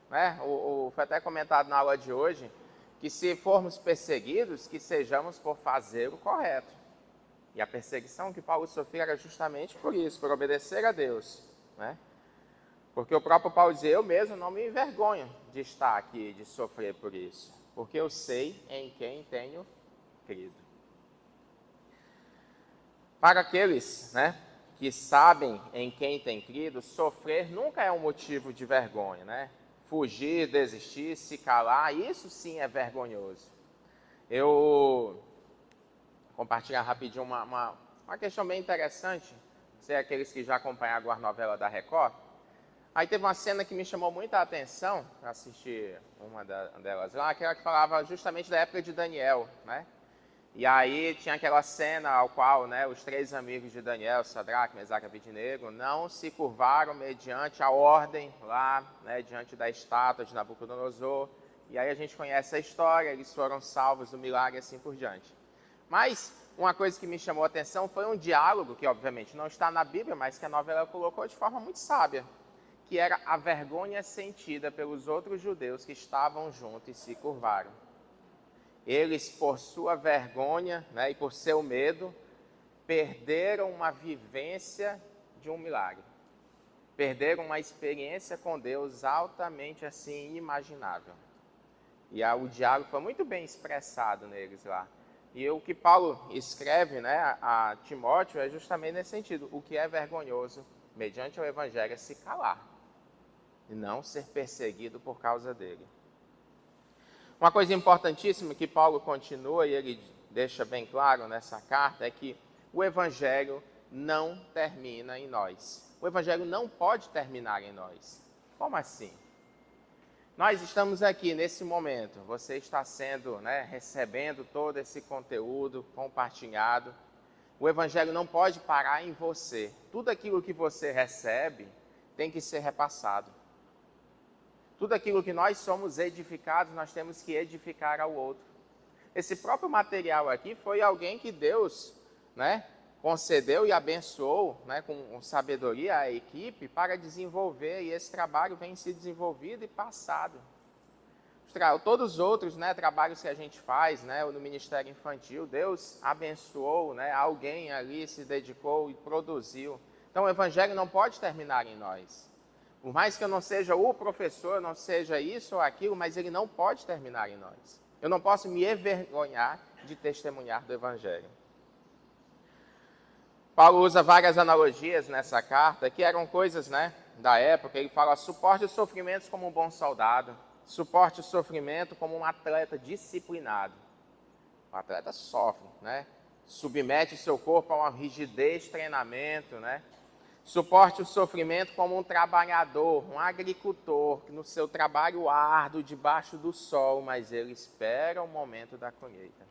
né? Foi até comentado na aula de hoje, que se formos perseguidos, que sejamos por fazer o correto. E a perseguição que Paulo sofreu era justamente por isso, por obedecer a Deus, né? Porque o próprio Paulo dizia, eu mesmo não me envergonho de estar aqui, de sofrer por isso, porque eu sei em quem tenho crido. Para aqueles, né, que sabem em quem tem crido, sofrer nunca é um motivo de vergonha, né? Fugir, desistir, se calar, isso sim é vergonhoso. Eu compartilhar rapidinho uma questão bem interessante, se é aqueles que já acompanharam a novela da Record. Aí teve uma cena que me chamou muita atenção, para assistir uma delas lá, aquela que falava justamente da época de Daniel, né? E aí tinha aquela cena ao qual, né, os 3 amigos de Daniel, Sadraque, Mesaque e Abednego, não se curvaram mediante a ordem lá, né, diante da estátua de Nabucodonosor. E aí a gente conhece a história, eles foram salvos do milagre e assim por diante. Mas uma coisa que me chamou a atenção foi um diálogo, que obviamente não está na Bíblia, mas que a novela colocou de forma muito sábia, que era a vergonha sentida pelos outros judeus que estavam juntos e se curvaram. Eles, por sua vergonha, né, e por seu medo, perderam uma vivência de um milagre. Perderam uma experiência com Deus altamente assim inimaginável. E o diálogo foi muito bem expressado neles lá. E o que Paulo escreve, né, a Timóteo é justamente nesse sentido. O que é vergonhoso, mediante o Evangelho, é se calar e não ser perseguido por causa dele. Uma coisa importantíssima que Paulo continua e ele deixa bem claro nessa carta é que o Evangelho não termina em nós. O Evangelho não pode terminar em nós. Como assim? Nós estamos aqui nesse momento, você está sendo, né, recebendo todo esse conteúdo compartilhado. O Evangelho não pode parar em você. Tudo aquilo que você recebe tem que ser repassado. Tudo aquilo que nós somos edificados, nós temos que edificar ao outro. Esse próprio material aqui foi alguém que Deus, né, concedeu e abençoou, né, com sabedoria a equipe para desenvolver, e esse trabalho vem se desenvolvido e passado. Todos os outros, né, trabalhos que a gente faz, né, no Ministério Infantil, Deus abençoou, né, alguém ali se dedicou e produziu. Então o Evangelho não pode terminar em nós. Por mais que eu não seja o professor, não seja isso ou aquilo, mas ele não pode terminar em nós. Eu não posso me envergonhar de testemunhar do Evangelho. Paulo usa várias analogias nessa carta, que eram coisas, né, da época. Ele fala, suporte os sofrimentos como um bom soldado, suporte o sofrimento como um atleta disciplinado. O atleta sofre, né? Submete o seu corpo a uma rigidez, treinamento, né? Suporte o sofrimento como um trabalhador, um agricultor, que no seu trabalho árduo, debaixo do sol, mas ele espera o momento da colheita.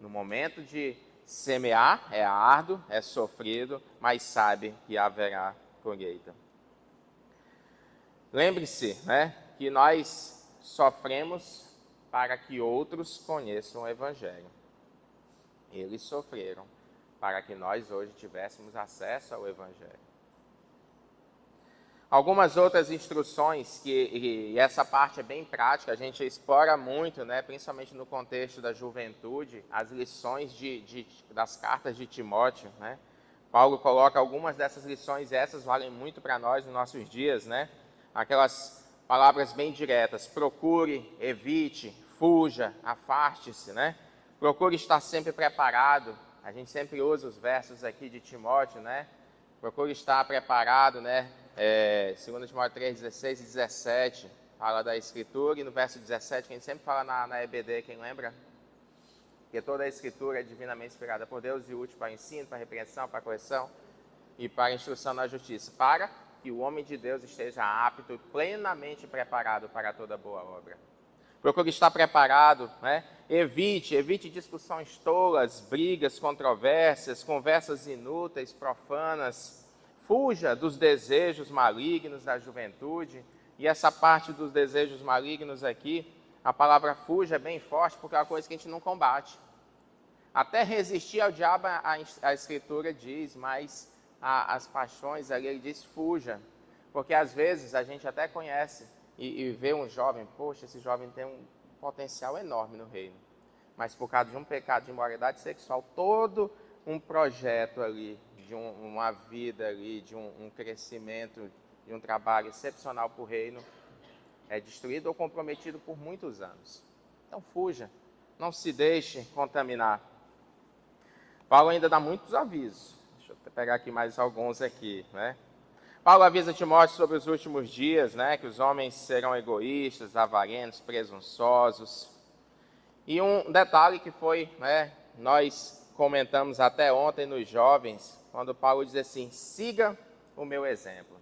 No momento de semear, é árduo, é sofrido, mas sabe que haverá colheita. Lembre-se, né, que nós sofremos para que outros conheçam o Evangelho. Eles sofreram para que nós hoje tivéssemos acesso ao Evangelho. Algumas outras instruções, e essa parte é bem prática, a gente explora muito, né, principalmente no contexto da juventude, as lições das cartas de Timóteo, né? Paulo coloca algumas dessas lições, essas valem muito para nós nos nossos dias, né? Aquelas palavras bem diretas, procure, evite, fuja, afaste-se, né? Procure estar sempre preparado. A gente sempre usa os versos aqui de Timóteo, né? Procure estar preparado, né? 2 Timóteo 3, 16 e 17, fala da Escritura, e no verso 17, que a gente sempre fala na EBD, quem lembra? Que toda a Escritura é divinamente inspirada por Deus e útil para ensino, para repreensão, para correção e para instrução na justiça, para que o homem de Deus esteja apto e plenamente preparado para toda boa obra. Procure estar preparado, né? Evite discussões tolas, brigas, controvérsias, conversas inúteis, profanas. Fuja dos desejos malignos da juventude. E essa parte dos desejos malignos aqui, a palavra fuja é bem forte, porque é uma coisa que a gente não combate. Até resistir ao diabo, a Escritura diz, mas as paixões ali, ele diz fuja. Porque às vezes a gente até conhece e ver um jovem, poxa, esse jovem tem um potencial enorme no reino. Mas por causa de um pecado de imoralidade sexual, todo um projeto ali, de uma vida ali, de um crescimento, de um trabalho excepcional para o reino, é destruído ou comprometido por muitos anos. Então fuja, não se deixe contaminar. Paulo ainda dá muitos avisos. Deixa eu pegar aqui mais alguns aqui, né? Paulo avisa Timóteo sobre os últimos dias, né? Que os homens serão egoístas, avarentos, presunçosos. E um detalhe que foi, né? Nós comentamos até ontem nos jovens, quando Paulo diz assim, siga o meu exemplo.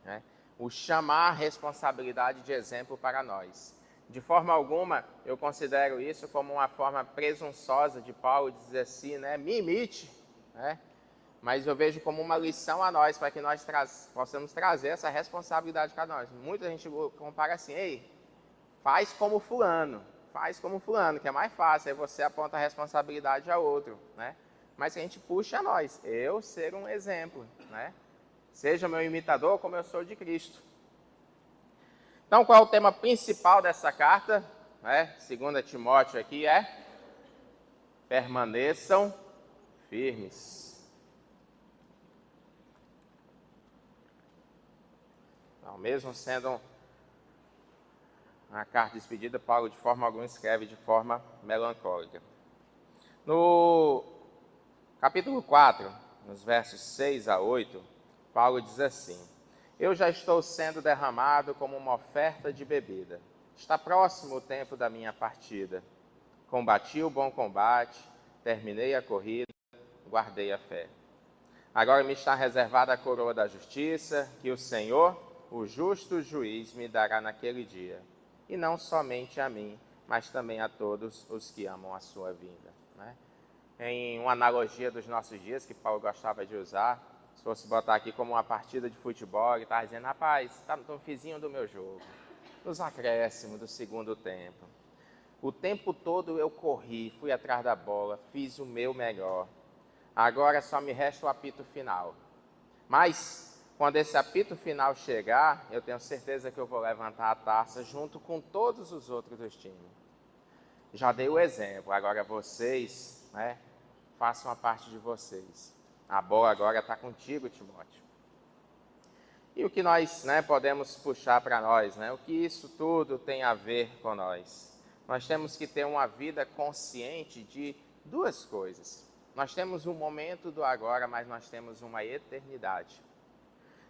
Né? O chamar a responsabilidade de exemplo para nós. De forma alguma, eu considero isso como uma forma presunçosa de Paulo dizer assim, né? Me imite, né? Mas eu vejo como uma lição a nós, para que nós possamos trazer essa responsabilidade para nós. Muita gente compara assim, ei, faz como fulano, que é mais fácil, aí você aponta a responsabilidade a outro, né? Mas que a gente puxa a nós, eu ser um exemplo, né? Seja meu imitador como eu sou de Cristo. Então, qual é o tema principal dessa carta? Né? 2 Timóteo aqui é permaneçam firmes. Então, mesmo sendo uma carta de despedida, Paulo de forma alguma escreve de forma melancólica. No capítulo 4, nos versos 6 a 8, Paulo diz assim, eu já estou sendo derramado como uma oferta de bebida. Está próximo o tempo da minha partida. Combati o bom combate, terminei a corrida, guardei a fé. Agora me está reservada a coroa da justiça, que o Senhor, o justo juiz, me dará naquele dia. E não somente a mim, mas também a todos os que amam a sua vinda. Né? Em uma analogia dos nossos dias, que Paulo gostava de usar, se fosse botar aqui como uma partida de futebol, ele estava dizendo, rapaz, está no finzinho do meu jogo, nos acréscimos do segundo tempo. O tempo todo eu corri, fui atrás da bola, fiz o meu melhor. Agora só me resta o apito final. Mas, quando esse apito final chegar, eu tenho certeza que eu vou levantar a taça junto com todos os outros do time. Já dei o exemplo, agora vocês, né, façam a parte de vocês. A bola agora está contigo, Timóteo. E o que nós, né, podemos puxar para nós, né? O que isso tudo tem a ver com nós? Nós temos que ter uma vida consciente de duas coisas. Nós temos um momento do agora, mas nós temos uma eternidade.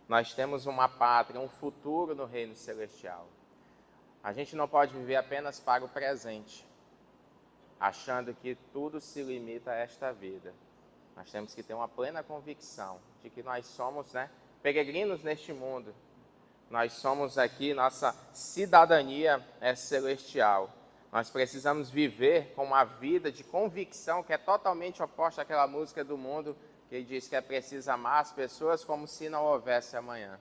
Nós temos uma pátria, um futuro no reino celestial. A gente não pode viver apenas para o presente, achando que tudo se limita a esta vida. Nós temos que ter uma plena convicção de que nós somos, né, peregrinos neste mundo. Nós somos aqui, nossa cidadania é celestial. Nós precisamos viver com uma vida de convicção que é totalmente oposta àquela música do mundo que diz que é preciso amar as pessoas como se não houvesse amanhã.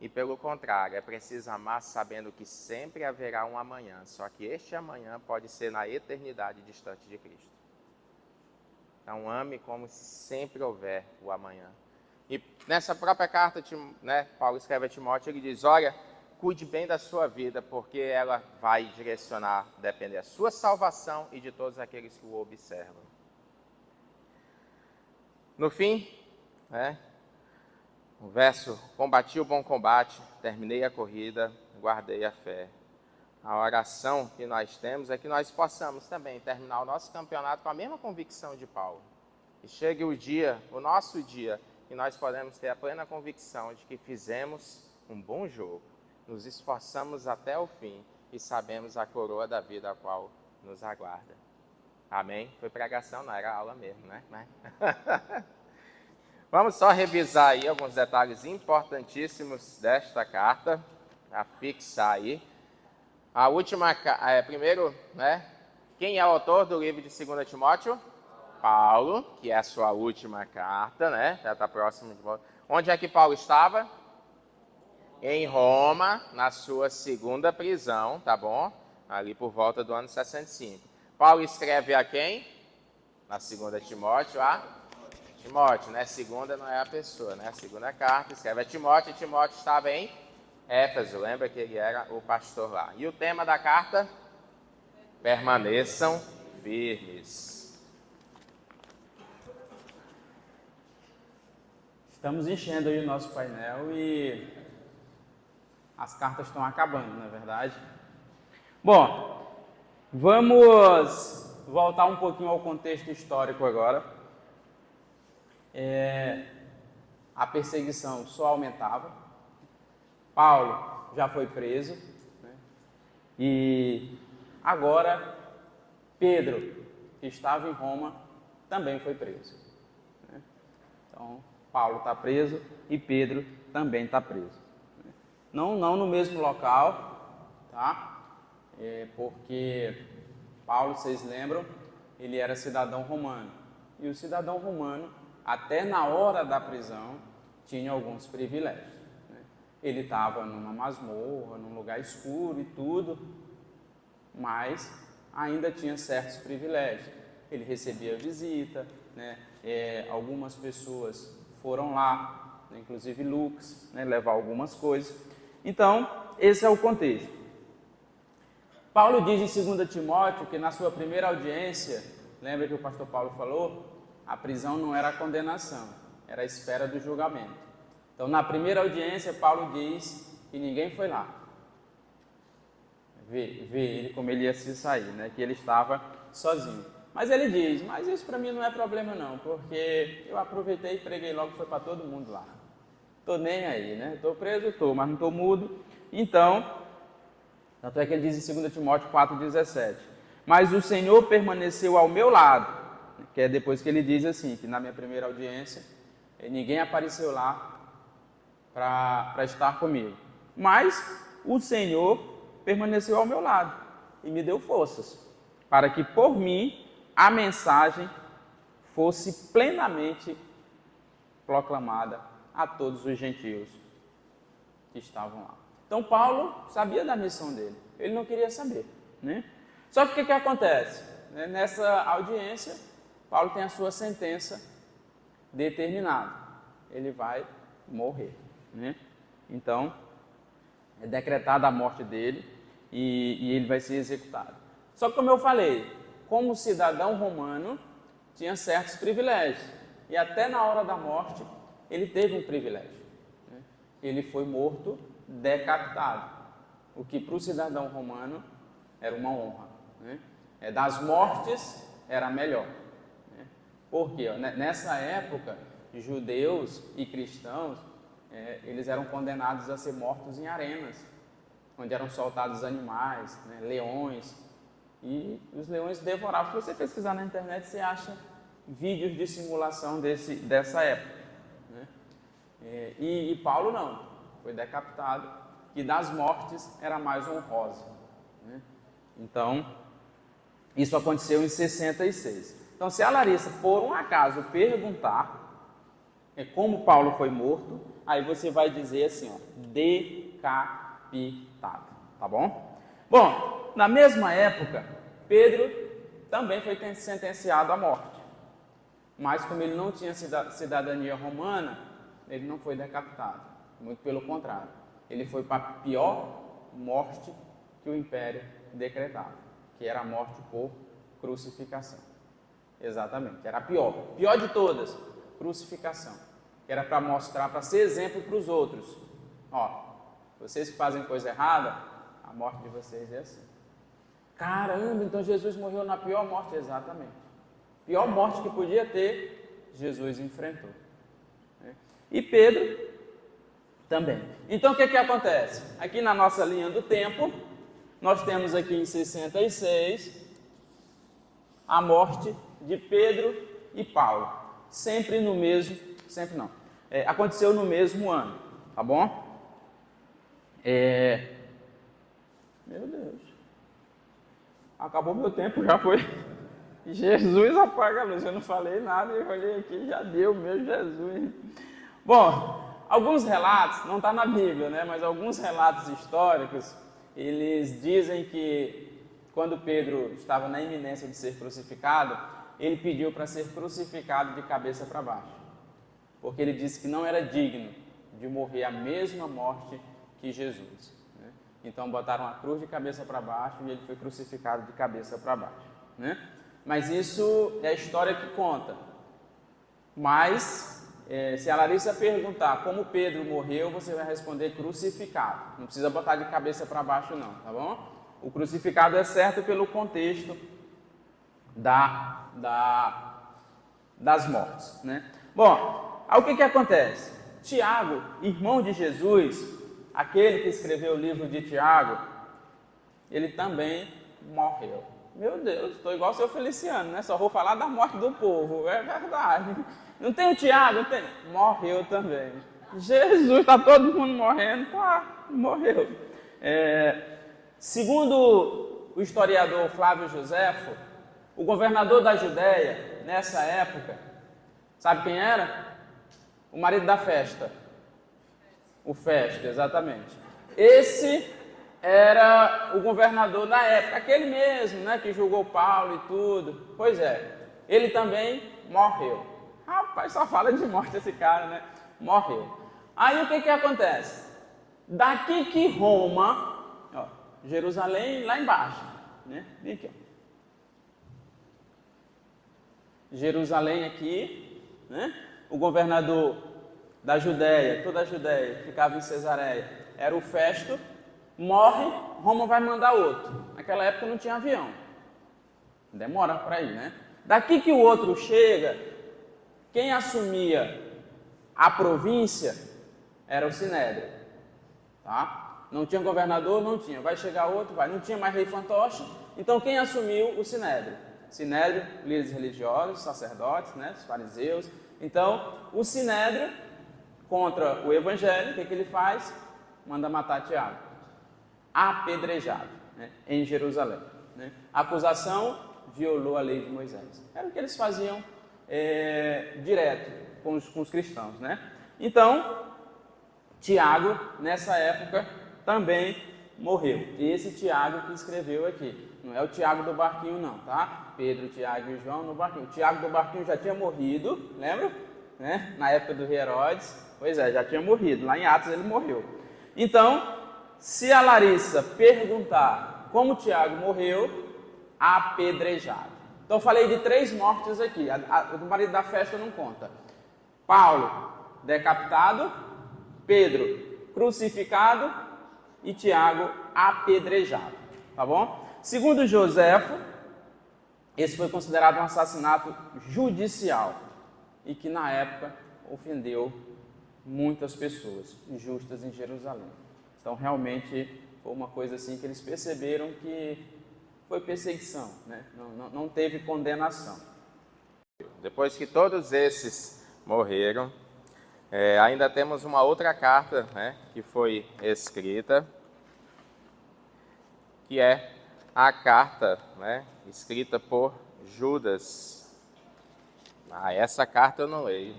E pelo contrário, é preciso amar sabendo que sempre haverá um amanhã, só que este amanhã pode ser na eternidade distante de Cristo. Então ame como se sempre houver o amanhã. E nessa própria carta, né, Paulo escreve a Timóteo, ele diz, olha, cuide bem da sua vida, porque ela vai direcionar, depender da sua salvação e de todos aqueles que o observam. No fim, né, o verso, combati o bom combate, terminei a corrida, guardei a fé. A oração que nós temos é que nós possamos também terminar o nosso campeonato com a mesma convicção de Paulo. E chegue o dia, o nosso dia, que nós podemos ter a plena convicção de que fizemos um bom jogo, nos esforçamos até o fim e sabemos a coroa da vida a qual nos aguarda. Amém? Foi pregação, não era aula mesmo, né? Vamos só revisar aí alguns detalhes importantíssimos desta carta, para fixar aí. A última, primeiro, né? Quem é o autor do livro de 2 Timóteo? Paulo, que é a sua última carta, né? Já está próximo de volta. Onde é que Paulo estava? Em Roma, na sua segunda prisão, tá bom? Ali por volta do ano 65. Paulo escreve a quem? Na 2 Timóteo, a Timóteo, né? Segunda não é a pessoa, né? A segunda carta escreve a Timóteo, e Timóteo estava em Éfeso, lembra que ele era o pastor lá. E o tema da carta? Permaneçam firmes. Estamos enchendo aí o nosso painel e as cartas estão acabando, não é verdade? Bom, vamos voltar um pouquinho ao contexto histórico agora. A perseguição só aumentava. Paulo já foi preso, né? E agora Pedro, que estava em Roma, também foi preso, né? Então, Paulo está preso e Pedro também está preso. Não no mesmo local, tá? Porque Paulo, vocês lembram, ele era cidadão romano. E o cidadão romano, até na hora da prisão, tinha alguns privilégios, né? Ele estava numa masmorra, num lugar escuro e tudo, mas ainda tinha certos privilégios. Ele recebia visita, né? Algumas pessoas foram lá, né? Inclusive Lucas, né? Levar algumas coisas. Então, esse é o contexto. Paulo diz em 2 Timóteo que na sua primeira audiência, lembra que o pastor Paulo falou? A prisão não era a condenação, era a espera do julgamento. Então, na primeira audiência, Paulo diz que ninguém foi lá. Vê ele como ele ia se sair, né? Que ele estava sozinho. Mas ele diz, mas isso para mim não é problema não, porque eu aproveitei e preguei logo, foi para todo mundo lá. Tô nem aí, né? Tô preso, mas não tô mudo. Então, tanto é que ele diz em 2 Timóteo 4,17. Mas o Senhor permaneceu ao meu lado, que é depois que ele diz assim, que na minha primeira audiência, ninguém apareceu lá para estar comigo. Mas o Senhor permaneceu ao meu lado e me deu forças, para que por mim a mensagem fosse plenamente proclamada a todos os gentios que estavam lá. Então Paulo sabia da missão dele, ele não queria saber, né? Só que o que acontece? Nessa audiência, Paulo tem a sua sentença determinada, ele vai morrer, né? Então, é decretada a morte dele e ele vai ser executado. Só que como eu falei, como cidadão romano, tinha certos privilégios, e até na hora da morte, ele teve um privilégio, né? Ele foi morto decapitado, o que para o cidadão romano era uma honra, né? Das mortes era melhor, né? Porque nessa época, judeus e cristãos, eles eram condenados a ser mortos em arenas, onde eram soltados animais, né? Leões, e os leões devoravam. Se você pesquisar na internet, você acha vídeos de simulação dessa época, né? E Paulo não, foi decapitado, que das mortes era mais honrosa, né? Então, isso aconteceu em 66. Então, se a Larissa, por um acaso, perguntar como Paulo foi morto, aí você vai dizer assim, ó, decapitado, tá bom? Bom, na mesma época, Pedro também foi sentenciado à morte. Mas como ele não tinha cidadania romana, ele não foi decapitado. Muito pelo contrário. Ele foi para a pior morte que o império decretava, que era a morte por crucificação. Exatamente, era a pior. Pior de todas, crucificação. Que era para mostrar, para ser exemplo para os outros. Ó, vocês que fazem coisa errada, a morte de vocês é assim. Caramba, então Jesus morreu na pior morte? Exatamente. Pior morte que podia ter, Jesus enfrentou. E Pedro também. Então o que acontece? Aqui na nossa linha do tempo, nós temos aqui em 66 a morte de Pedro e Paulo. Sempre no mesmo, sempre não. Aconteceu no mesmo ano, tá bom? Meu Deus. Acabou meu tempo, já foi. Jesus apaga a luz, eu não falei nada, eu olhei aqui, já deu, meu Jesus. Bom, alguns relatos, não está na Bíblia, né, mas alguns relatos históricos, eles dizem que quando Pedro estava na iminência de ser crucificado, ele pediu para ser crucificado de cabeça para baixo, porque ele disse que não era digno de morrer a mesma morte que Jesus. Né? Então botaram a cruz de cabeça para baixo e ele foi crucificado de cabeça para baixo. Né? Mas isso é a história que conta. Mas, se a Larissa perguntar como Pedro morreu, você vai responder crucificado. Não precisa botar de cabeça para baixo não, tá bom? O crucificado é certo pelo contexto das mortes, né? Bom, aí o que acontece? Tiago, irmão de Jesus, aquele que escreveu o livro de Tiago, ele também morreu. Meu Deus, estou igual o seu Feliciano, né? Só vou falar da morte do povo, é verdade. Não tem o Tiago? Não tem. Morreu também. Jesus, está todo mundo morrendo? Tá, morreu. Segundo o historiador Flávio Joséfo, o governador da Judéia, nessa época, sabe quem era? O marido da festa. O Festo, exatamente. Esse era o governador da época, aquele mesmo, né, que julgou Paulo e tudo. Pois é, ele também morreu. Rapaz, só fala de morte esse cara, né? Morreu. Aí o que acontece? Daqui que Roma, ó, Jerusalém lá embaixo, né? Vem aqui, ó. Jerusalém aqui, né? O governador da Judéia, toda a Judéia, ficava em Cesareia, era o Festo. Morre, Roma vai mandar outro. Naquela época não tinha avião. Demora para ir, né? Daqui que o outro chega, quem assumia a província era o Sinédrio. Tá? Não tinha governador, não tinha. Vai chegar outro, vai. Não tinha mais rei fantoche. Então quem assumiu? O Sinédrio. Sinédrio, líderes religiosos, sacerdotes, né? Os fariseus. Então, o Sinédrio, contra o evangelho, o que ele faz? Manda matar Tiago. Apedrejado, né, em Jerusalém. Né? A acusação violou a lei de Moisés. Era o que eles faziam direto com os cristãos. Né? Então, Tiago, nessa época, também morreu. Esse Tiago que escreveu aqui. Não é o Tiago do barquinho não, tá? Pedro, Tiago e João no barquinho. O Tiago do barquinho já tinha morrido, lembra? Né? Na época do rei Herodes. Pois é, já tinha morrido. Lá em Atos ele morreu. Então, se a Larissa perguntar como Tiago morreu, apedrejado. Então eu falei de 3 mortes aqui. O do marido da festa não conta. Paulo, decapitado. Pedro, crucificado. E Tiago, apedrejado. Tá bom? Segundo Joséfo, esse foi considerado um assassinato judicial. E que na época ofendeu muitas pessoas justas em Jerusalém. Então, realmente, foi uma coisa assim que eles perceberam que foi perseguição, né? Não teve condenação. Depois que todos esses morreram, ainda temos uma outra carta, né, que foi escrita, que é a carta, né, escrita por Judas. Essa carta eu não leio.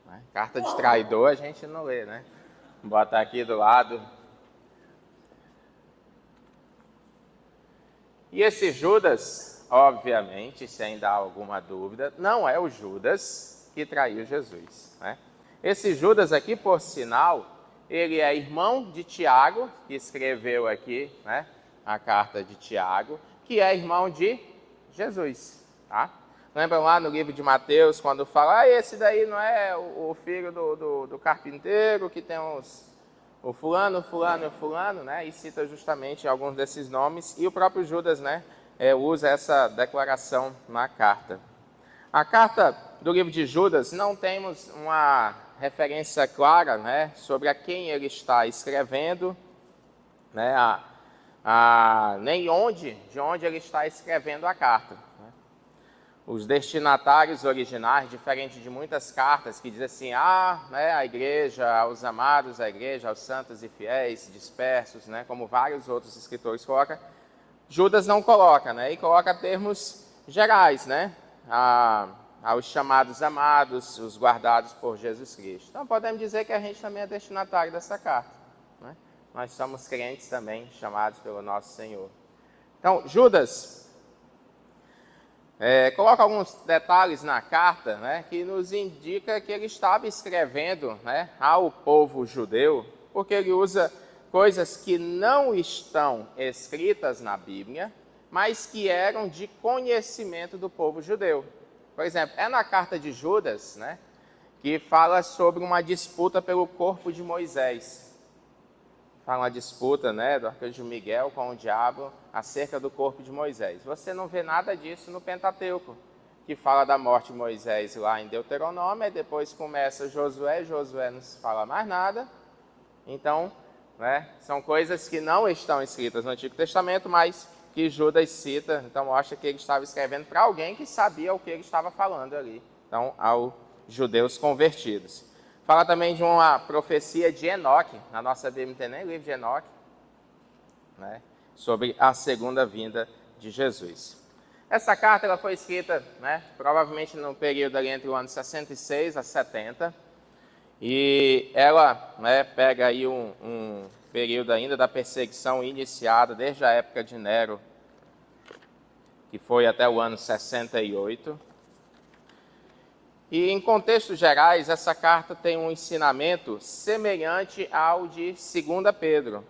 Né? Carta de traidor a gente não lê, né? Vou botar aqui do lado. E esse Judas, obviamente, se ainda há alguma dúvida, não é o Judas que traiu Jesus. Né? Esse Judas aqui, por sinal, ele é irmão de Tiago, que escreveu aqui, né, a carta de Tiago, que é irmão de Jesus. Tá? Lembram lá no livro de Mateus, quando fala, esse daí não é o filho do carpinteiro, que tem o fulano, né? E cita justamente alguns desses nomes. E o próprio Judas, né, usa essa declaração na carta. A carta do livro de Judas, não temos uma referência clara, né, sobre a quem ele está escrevendo, né, nem de onde ele está escrevendo a carta. Os destinatários originais, diferente de muitas cartas que dizem assim, né, a igreja, aos amados, a igreja, aos santos e fiéis dispersos, né, como vários outros escritores colocam, Judas não coloca, né, e coloca termos gerais, né, aos chamados amados, os guardados por Jesus Cristo. Então podemos dizer que a gente também é destinatário dessa carta. Né? Nós somos crentes também, chamados pelo nosso Senhor. Então, Judas coloca alguns detalhes na carta, né, que nos indica que ele estava escrevendo, né, ao povo judeu, porque ele usa coisas que não estão escritas na Bíblia, mas que eram de conhecimento do povo judeu. Por exemplo, é na carta de Judas, né, que fala sobre uma disputa pelo corpo de Moisés. Fala uma disputa, né, do arcanjo Miguel com o diabo acerca do corpo de Moisés. Você não vê nada disso no Pentateuco, que fala da morte de Moisés lá em Deuteronômio, e depois começa Josué não se fala mais nada. Então, né, são coisas que não estão escritas no Antigo Testamento, mas que Judas cita, então mostra que ele estava escrevendo para alguém que sabia o que ele estava falando ali, então aos judeus convertidos. Fala também de uma profecia de Enoque, na nossa Bíblia não tem nem livro de Enoque, né, sobre a segunda vinda de Jesus. Essa carta ela foi escrita, né, provavelmente no período ali entre o ano 66 a 70, e ela, né, pega aí um período ainda da perseguição iniciada desde a época de Nero, que foi até o ano 68. E em contextos gerais, essa carta tem um ensinamento semelhante ao de 2 Pedro.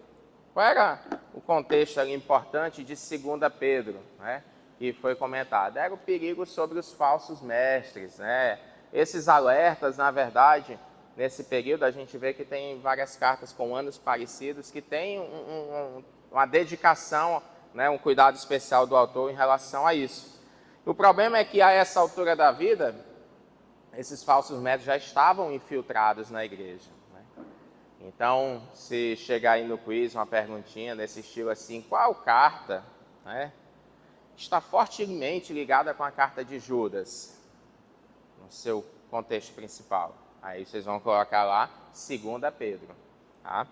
Qual era o contexto ali importante de 2 Pedro, né, que foi comentado? Era o perigo sobre os falsos mestres, né? Esses alertas, na verdade, nesse período, a gente vê que tem várias cartas com anos parecidos, que tem uma dedicação, né, um cuidado especial do autor em relação a isso. O problema é que, a essa altura da vida, esses falsos mestres já estavam infiltrados na igreja, né? Então, se chegar aí no quiz uma perguntinha desse estilo assim, qual carta, né, está fortemente ligada com a carta de Judas, no seu contexto principal? Aí vocês vão colocar lá 2 Pedro. Tá?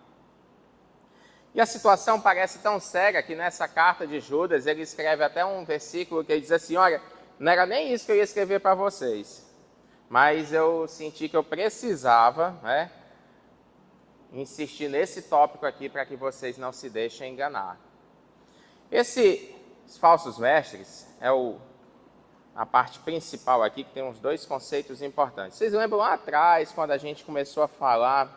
E a situação parece tão séria que nessa carta de Judas ele escreve até um versículo que ele diz assim, olha, não era nem isso que eu ia escrever para vocês, mas eu senti que eu precisava, né, insistir nesse tópico aqui para que vocês não se deixem enganar. Esses falsos mestres é a parte principal aqui, que tem uns dois conceitos importantes. Vocês lembram lá atrás, quando a gente começou a falar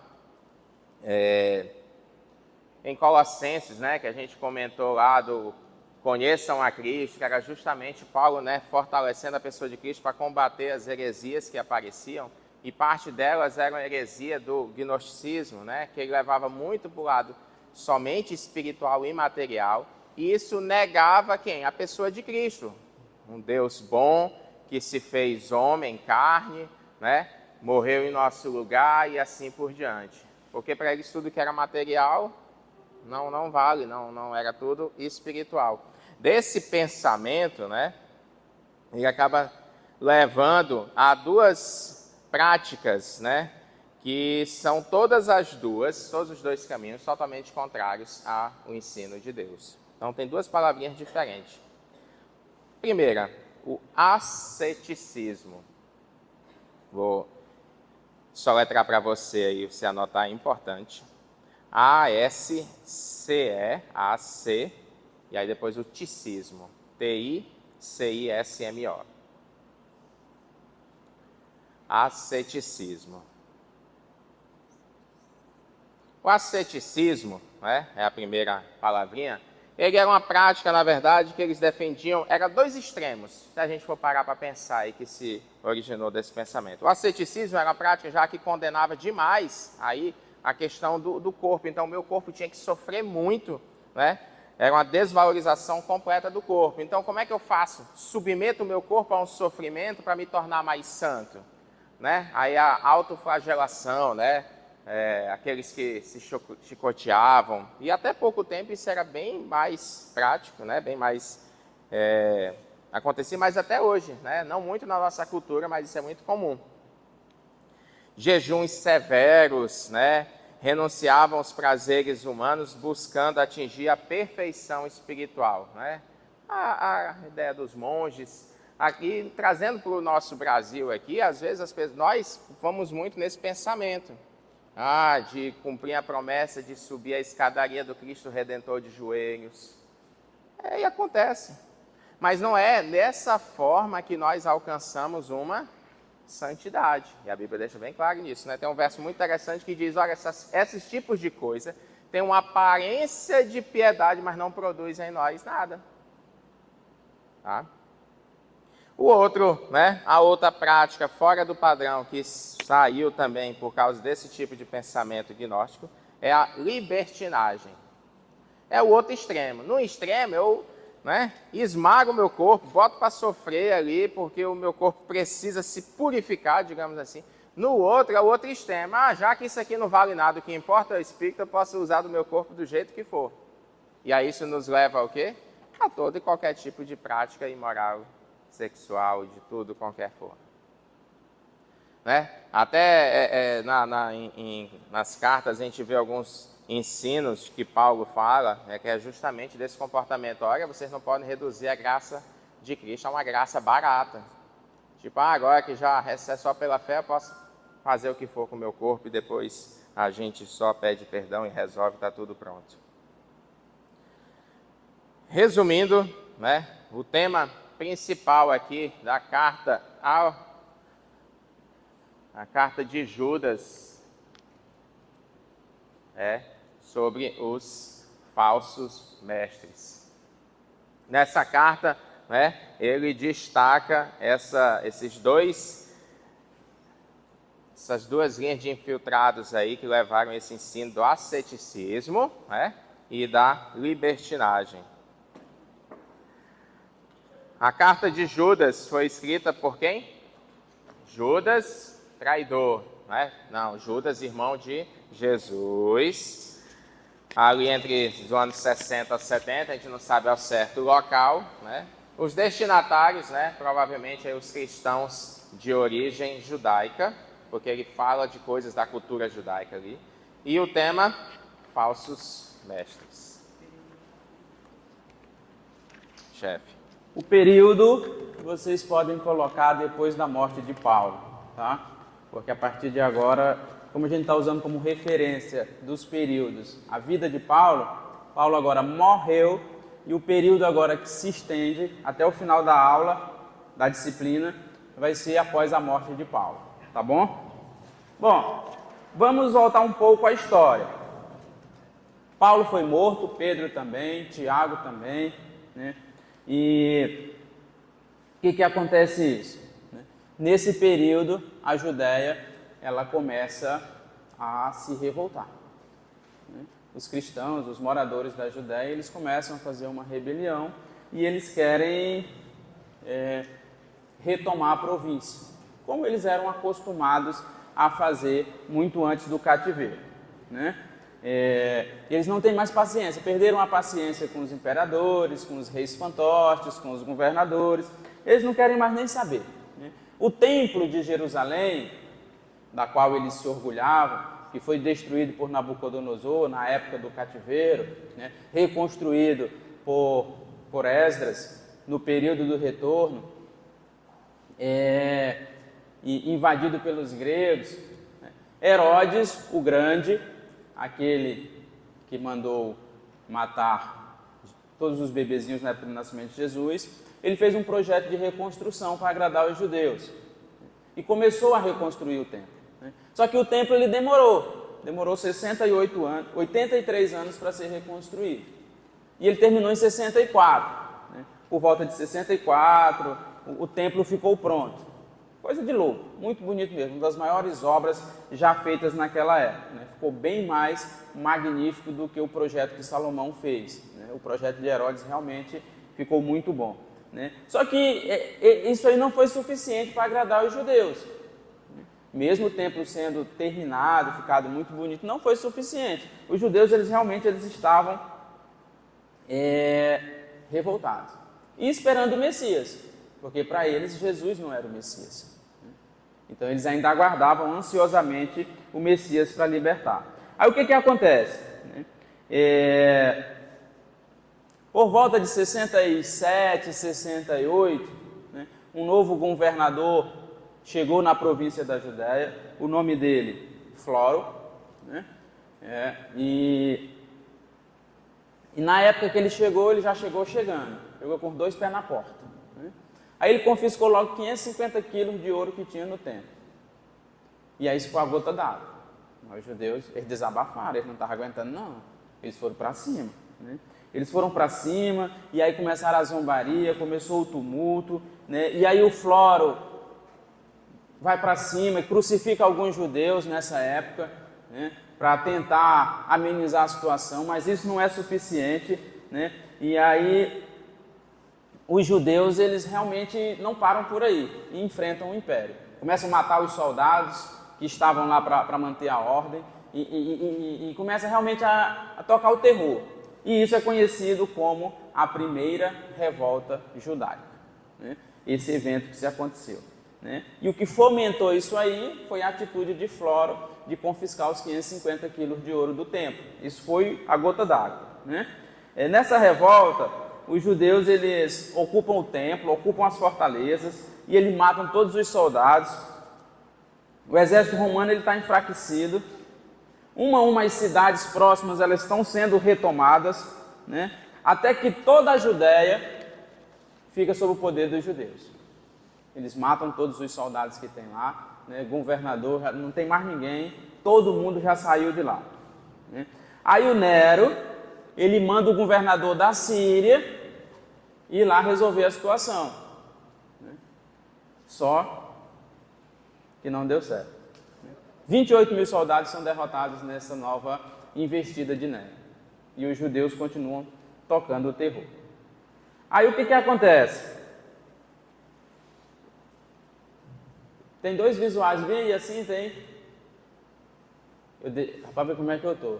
em Colossenses, né, que a gente comentou lá do conheçam a Cristo, que era justamente Paulo, né, fortalecendo a pessoa de Cristo para combater as heresias que apareciam, e parte delas era a heresia do gnosticismo, né, que ele levava muito para o lado somente espiritual e material, e isso negava quem? A pessoa de Cristo, um Deus bom, que se fez homem, carne, né, morreu em nosso lugar e assim por diante. Porque para eles tudo que era material não vale, não era tudo espiritual. Desse pensamento, né, ele acaba levando a duas práticas, né, que são todos os dois caminhos totalmente contrários ao ensino de Deus. Então tem duas palavrinhas diferentes. Primeira, o asceticismo. Vou soletrar para você aí, você anotar, é importante. A-S-C-E-A-C, e aí depois o ticismo. T-I-C-I-S-M-O. Asceticismo. O asceticismo, né, é a primeira palavrinha, ele era uma prática, na verdade, que eles defendiam, eram dois extremos, se a gente for parar para pensar aí que se originou desse pensamento. O asceticismo era uma prática já que condenava demais aí a questão do corpo, então o meu corpo tinha que sofrer muito, né? Era uma desvalorização completa do corpo. Então como é que eu faço? Submeto o meu corpo a um sofrimento para me tornar mais santo, né? Aí a autoflagelação, né? Aqueles que se chicoteavam, e até pouco tempo isso era bem mais prático, né? Bem mais acontecia, mas até hoje, né? Não muito na nossa cultura, mas isso é muito comum. Jejuns severos, né? Renunciavam aos prazeres humanos buscando atingir a perfeição espiritual, né? A ideia dos monges, aqui trazendo para o nosso Brasil aqui, às vezes nós vamos muito nesse pensamento, de cumprir a promessa de subir a escadaria do Cristo Redentor de joelhos. E acontece. Mas não é dessa forma que nós alcançamos uma santidade. E a Bíblia deixa bem claro nisso, né? Tem um verso muito interessante que diz, olha, esses tipos de coisa tem uma aparência de piedade, mas não produz em nós nada. Tá? O outro, né, a outra prática fora do padrão que saiu também por causa desse tipo de pensamento gnóstico é a libertinagem. É o outro extremo. No extremo, eu esmago o meu corpo, boto para sofrer ali, porque o meu corpo precisa se purificar, digamos assim. No outro, é o outro extremo. Já que isso aqui não vale nada, o que importa é o espírito, eu posso usar do meu corpo do jeito que for. E aí isso nos leva ao quê? A todo e qualquer tipo de prática imoral, sexual, de tudo, qualquer forma. Né? Até nas cartas a gente vê alguns ensinos que Paulo fala, que é justamente desse comportamento. Olha, vocês não podem reduzir a graça de Cristo a uma graça barata. Tipo, agora que já é só pela fé, eu posso fazer o que for com o meu corpo e depois a gente só pede perdão e resolve, está tudo pronto. Resumindo, né, o tema principal aqui da carta, a carta de Judas é sobre os falsos mestres. Nessa carta, ele destaca essas duas linhas de infiltrados aí que levaram esse ensino do asceticismo, e da libertinagem. A carta de Judas foi escrita por quem? Judas, traidor, Não, Judas, irmão de Jesus. Ali entre os anos 60 a 70, a gente não sabe ao certo o local, Os destinatários, provavelmente aí os cristãos de origem judaica, porque ele fala de coisas da cultura judaica ali. E o tema, falsos mestres. Chefe. O período vocês podem colocar depois da morte de Paulo, tá? Porque a partir de agora, como a gente está usando como referência dos períodos a vida de Paulo, Paulo agora morreu e o período agora que se estende até o final da aula, da disciplina, vai ser após a morte de Paulo, tá bom? Bom, vamos voltar um pouco à história. Paulo foi morto, Pedro também, Tiago também, E o que acontece isso? Nesse período, a Judéia, ela começa a se revoltar. Os cristãos, os moradores da Judéia, eles começam a fazer uma rebelião e eles querem retomar a província, como eles eram acostumados a fazer muito antes do cativeiro, Eles não têm mais paciência, perderam a paciência com os imperadores, com os reis fantoches, com os governadores, eles não querem mais nem saber. O templo de Jerusalém, da qual eles se orgulhavam, que foi destruído por Nabucodonosor na época do cativeiro, reconstruído por Esdras no período do retorno, e invadido pelos gregos. Herodes, o Grande, aquele que mandou matar todos os bebezinhos na época do nascimento de Jesus, ele fez um projeto de reconstrução para agradar os judeus e começou a reconstruir o templo. Só que o templo ele demorou 68 anos, 83 anos para ser reconstruído. E ele terminou em 64. Por volta de 64, o templo ficou pronto. Coisa de louco, muito bonito mesmo, uma das maiores obras já feitas naquela época. Ficou bem mais magnífico do que o projeto que Salomão fez. O projeto de Herodes realmente ficou muito bom. Só que isso aí não foi suficiente para agradar os judeus. Mesmo o templo sendo terminado, ficado muito bonito, não foi suficiente. Os judeus eles estavam revoltados e esperando o Messias, porque para eles Jesus não era o Messias. Então eles ainda aguardavam ansiosamente o Messias para libertar. Aí o que acontece? Por volta de 67, 68, um novo governador chegou na província da Judéia, o nome dele, Floro, e na época que ele chegou, ele já chegou chegando, chegou com 2 pés na porta. Aí ele confiscou logo 550 quilos de ouro que tinha no templo. E aí isso foi a gota d'água. Os judeus, eles desabafaram, eles não estavam aguentando não. Eles foram para cima, né? Eles foram para cima e aí começaram a zombaria, começou o tumulto, né? E aí o Floro vai para cima e crucifica alguns judeus nessa época, né? Para tentar amenizar a situação, mas isso não é suficiente, né? E aí os judeus, eles realmente não param por aí e enfrentam o império. Começam a matar os soldados que estavam lá para manter a ordem e começa realmente a tocar o terror. E isso é conhecido como a primeira revolta judaica, né? Esse evento que se aconteceu, né? E o que fomentou isso aí foi a atitude de Floro de confiscar os 550 quilos de ouro do templo. Isso foi a gota d'água, né? Nessa revolta, os judeus, eles ocupam o templo, ocupam as fortalezas e eles matam todos os soldados. O exército romano está enfraquecido. Uma a uma as cidades próximas elas estão sendo retomadas, né? Até que toda a Judéia fica sob o poder dos judeus. Eles matam todos os soldados que tem lá, né? Governador, não tem mais ninguém, todo mundo já saiu de lá, né? Aí o Nero, ele manda o governador da Síria ir lá resolver a situação, né? Só que não deu certo. 28 mil soldados são derrotados nessa nova investida de Nero. E os judeus continuam tocando o terror. Aí o que acontece? Tem dois visuais, vem aí assim, tem. Para ver como é que eu tô.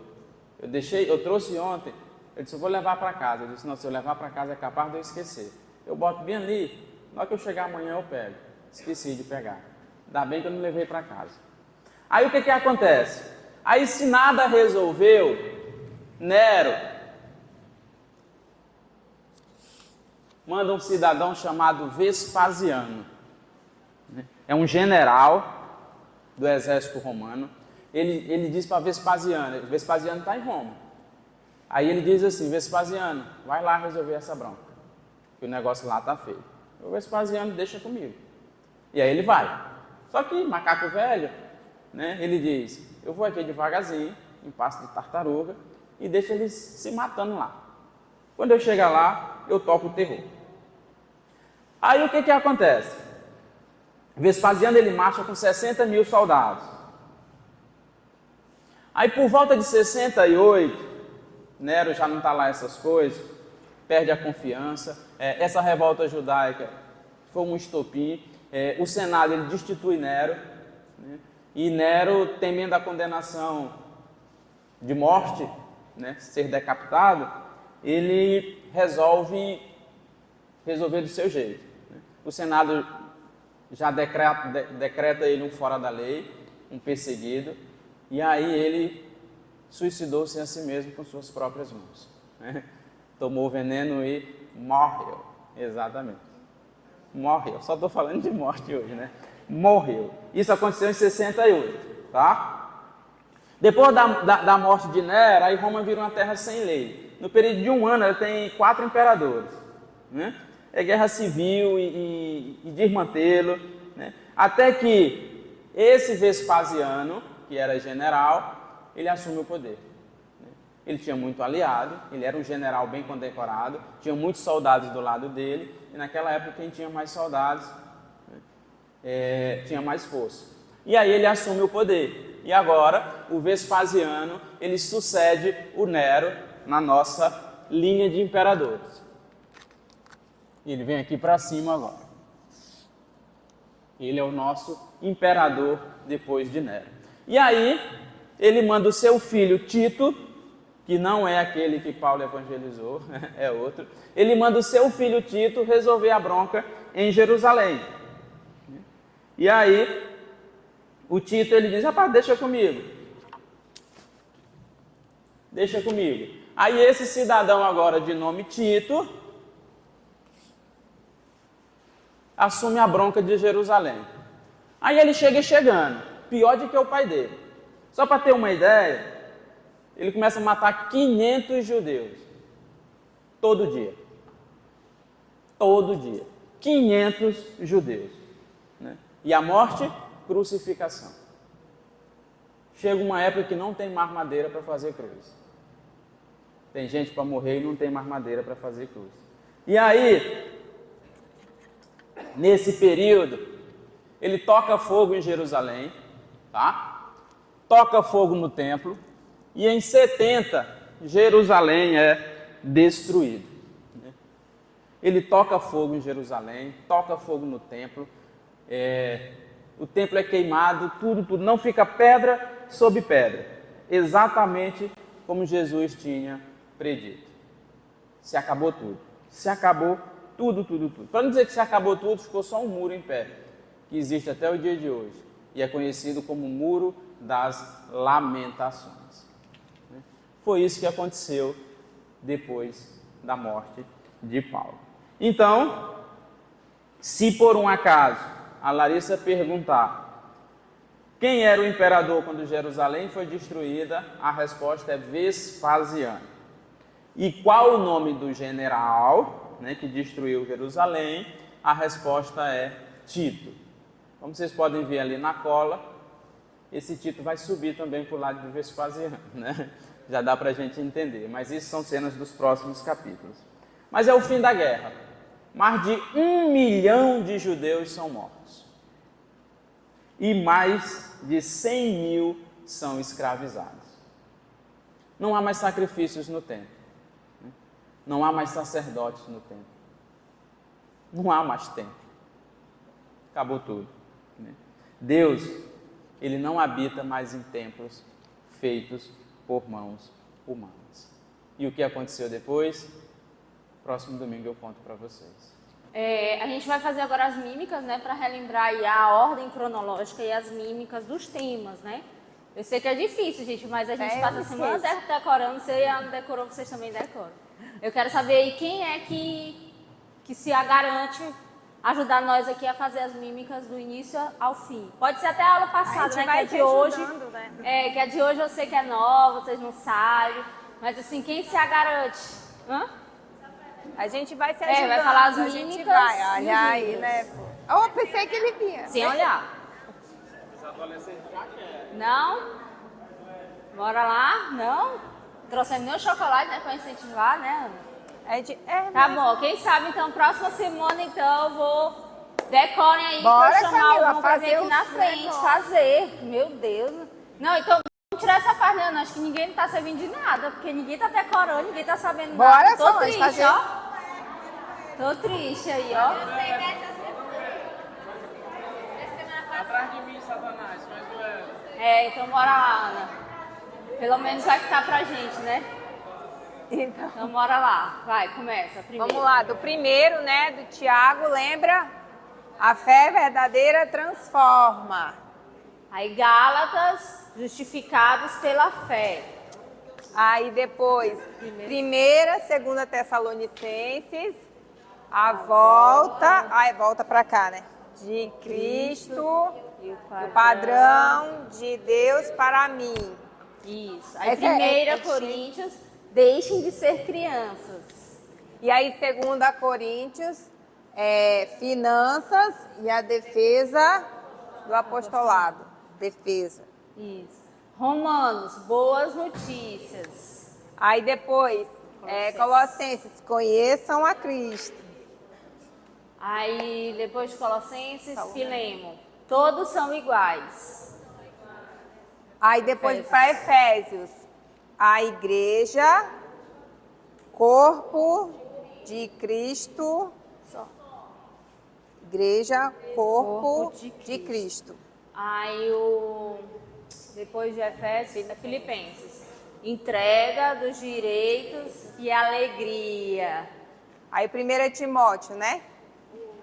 Eu trouxe ontem, eu disse, eu vou levar para casa. Eu disse, não, se eu levar para casa é capaz de eu esquecer. Eu boto bem ali, na hora que eu chegar amanhã eu pego. Esqueci de pegar. Ainda bem que eu não levei para casa. Aí o que acontece? Aí se nada resolveu, Nero manda um cidadão chamado Vespasiano. É um general do exército romano. Ele diz para Vespasiano está em Roma. Aí ele diz assim, Vespasiano, vai lá resolver essa bronca, que o negócio lá está feio. O Vespasiano deixa comigo. E aí ele vai. Só que macaco velho, né, ele diz, eu vou aqui devagarzinho, em passo de tartaruga, e deixa eles se matando lá. Quando eu chegar lá, eu toco o terror. Aí o que acontece? Vespasiano ele marcha com 60 mil soldados. Aí por volta de 68, Nero já não está lá essas coisas, perde a confiança, essa revolta judaica foi um estopim, o Senado ele destitui Nero, né? E Nero, temendo a condenação de morte, né, ser decapitado, ele resolver do seu jeito, né? O Senado já decreta ele um fora da lei, um perseguido, e aí ele suicidou-se a si mesmo com suas próprias mãos, né? Tomou veneno e morreu, exatamente. Morreu, só estou falando de morte hoje, né? Morreu. Isso aconteceu em 68, tá? Depois da morte de Nero, aí Roma vira uma terra sem lei. No período de um ano, ela tem 4 imperadores, né? É guerra civil e desmantelo, né? Até que esse Vespasiano, que era general, ele assume o poder. Ele tinha muito aliado, ele era um general bem condecorado, tinha muitos soldados do lado dele, e naquela época quem tinha mais soldados tinha mais força. E aí ele assume o poder. E agora o Vespasiano, ele sucede o Nero na nossa linha de imperadores. E ele vem aqui para cima agora. Ele é o nosso imperador depois de Nero. E aí ele manda o seu filho Tito, que não é aquele que Paulo evangelizou, é outro. Ele manda o seu filho Tito resolver a bronca em Jerusalém. E aí, o Tito, ele diz, rapaz, deixa comigo. Deixa comigo. Aí esse cidadão agora de nome Tito assume a bronca de Jerusalém. Aí ele chega chegando, pior do que o pai dele. Só para ter uma ideia, ele começa a matar 500 judeus. Todo dia. Todo dia. 500 judeus. Né? E a morte? Crucificação. Chega uma época que não tem mais madeira para fazer cruz. Tem gente para morrer e não tem mais madeira para fazer cruz. E aí, nesse período, ele toca fogo em Jerusalém, tá? Toca fogo no templo, e em 70, Jerusalém é destruído. Ele toca fogo em Jerusalém, toca fogo no templo, o templo é queimado, tudo, não fica pedra sobre pedra, exatamente como Jesus tinha predito. Se acabou tudo, se acabou tudo. Para não dizer que se acabou tudo, ficou só um muro em pé, que existe até o dia de hoje, e é conhecido como Muro das Lamentações. Foi isso que aconteceu depois da morte de Paulo. Então, se por um acaso a Larissa perguntar quem era o imperador quando Jerusalém foi destruída, a resposta é Vespasiano. E qual o nome do general, né, que destruiu Jerusalém? A resposta é Tito. Como vocês podem ver ali na cola, esse Tito vai subir também para o lado de Vespasiano, né? Já dá para a gente entender, mas isso são cenas dos próximos capítulos. Mas é o fim da guerra. Mais de 1 milhão de judeus são mortos. E mais de 100 mil são escravizados. Não há mais sacrifícios no templo. Não há mais sacerdotes no templo. Não há mais templo. Acabou tudo. Deus, Ele não habita mais em templos feitos por mãos humanas. E o que aconteceu depois? Próximo domingo eu conto para vocês. A gente vai fazer agora as mímicas, né, para relembrar aí a ordem cronológica e as mímicas dos temas, né? Eu sei que é difícil, gente, mas a gente passa a semana decorando, você não decorou, vocês também decoram. Eu quero saber aí quem é que se garante ajudar nós aqui a fazer as mímicas do início ao fim. Pode ser até a aula passada, né, que é de hoje. Né? Que é de hoje eu sei que é nova, vocês não sabem, mas assim, quem se garante? A gente vai se ajudando, vai falar as a mímicas. gente vai olhar aí, né? Eu pensei que ele vinha. Sem olhar. Os adolescentes já querem. Não? Bora lá? Não? Trouxemos nem o chocolate, né, para incentivar, né, Ana? Tá bom, quem sabe então, próxima semana então eu vou... Decorem aí Bora, pra eu chamar Camila, alguma pra vir aqui na frente, negócio. fazer. Meu Deus. Não, então vamos tirar essa parte, né, Ana? Acho que ninguém não tá servindo de nada, porque ninguém tá decorando, ninguém tá sabendo Bora, nada. Tô Solange, triste, fazer. ó. Tô triste aí, ó. Atrás de mim, Satanás, faz o elo. Então bora lá, Ana. Pelo menos vai ficar pra gente, né? Então bora lá. Vai, começa. Primeiro. Vamos lá, do primeiro, né, do Tiago, lembra? A fé verdadeira transforma. Aí Gálatas, justificados pela fé. Aí depois, primeira, segunda Tessalonicenses, a volta, volta pra cá, né? De Cristo, E o padrão de Deus para mim. Isso. Aí Essa é 1 Coríntios, deixem de ser crianças. E aí, 2 Coríntios, finanças e a defesa do apostolado. Defesa. Isso. Romanos, boas notícias. Aí depois, Colossenses, conheçam a Cristo. Aí depois de Colossenses, Filemon, todos são iguais. Aí depois para Efésios, a igreja, corpo de Cristo. Igreja, corpo de Cristo. Aí depois de Efésios, Filipenses, entrega dos direitos e alegria. Aí 1 Timóteo, né?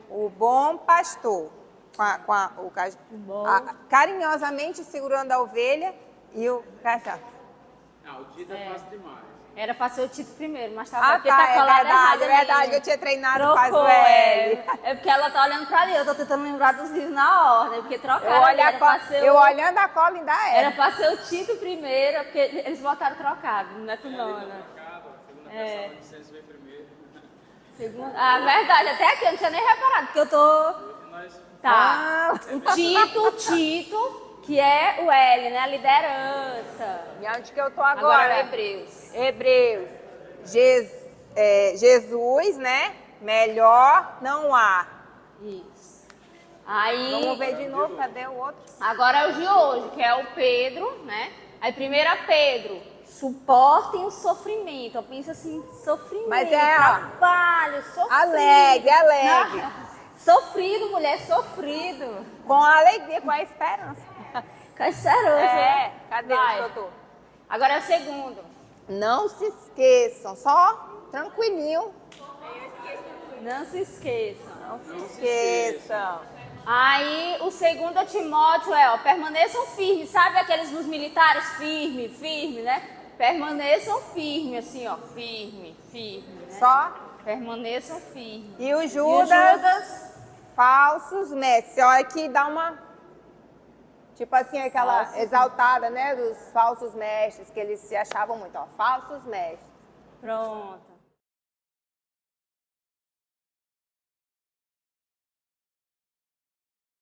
O bom pastor, carinhosamente segurando a ovelha e o cachorro. Não, o Tito é fácil demais. Era para ser o Tito primeiro, mas tá porque Tá, tá colado errado. é verdade, ali. eu tinha treinado Trocou, faz o L. É porque ela tá olhando pra ali, eu tô tentando lembrar dos livros na ordem, porque trocaram ali, Eu olhando a cola ainda era pra ser o Tito primeiro, porque eles botaram trocado, não é tu não, Ana. Licença veio primeiro. Verdade, até aqui eu não tinha nem reparado, porque eu tô... Tá, o Tito, que é o L, né, a liderança. E onde que eu tô Agora agora? Hebreus. Hebreus. Jesus, né? Melhor não há. Isso. Aí, Vamos ver de novo, cadê o outro? agora é o de hoje, que é o Pedro, né? Aí primeiro Pedro, suportem o sofrimento. Eu penso assim, sofrimento, Mas é, ó, trabalho, sofrido. alegre. Sofrido, mulher, sofrido. Com a alegria, com a esperança. Canceroso. Cadê Vai. o doutor? Agora é o segundo. Não se esqueçam, só tranquilinho. Não se esqueçam. Não se esqueçam. Aí o segundo Timóteo é, ó, permaneçam firmes, sabe aqueles dos militares? Firme, né? Permaneçam firmes, assim, ó, firme, né? Só. Permaneçam firmes. E o E o Judas, falsos mestres. Olha aqui, dá uma, tipo assim, aquela Falsos. exaltada, né, dos falsos mestres, que eles se achavam muito, ó, falsos mestres. Pronto.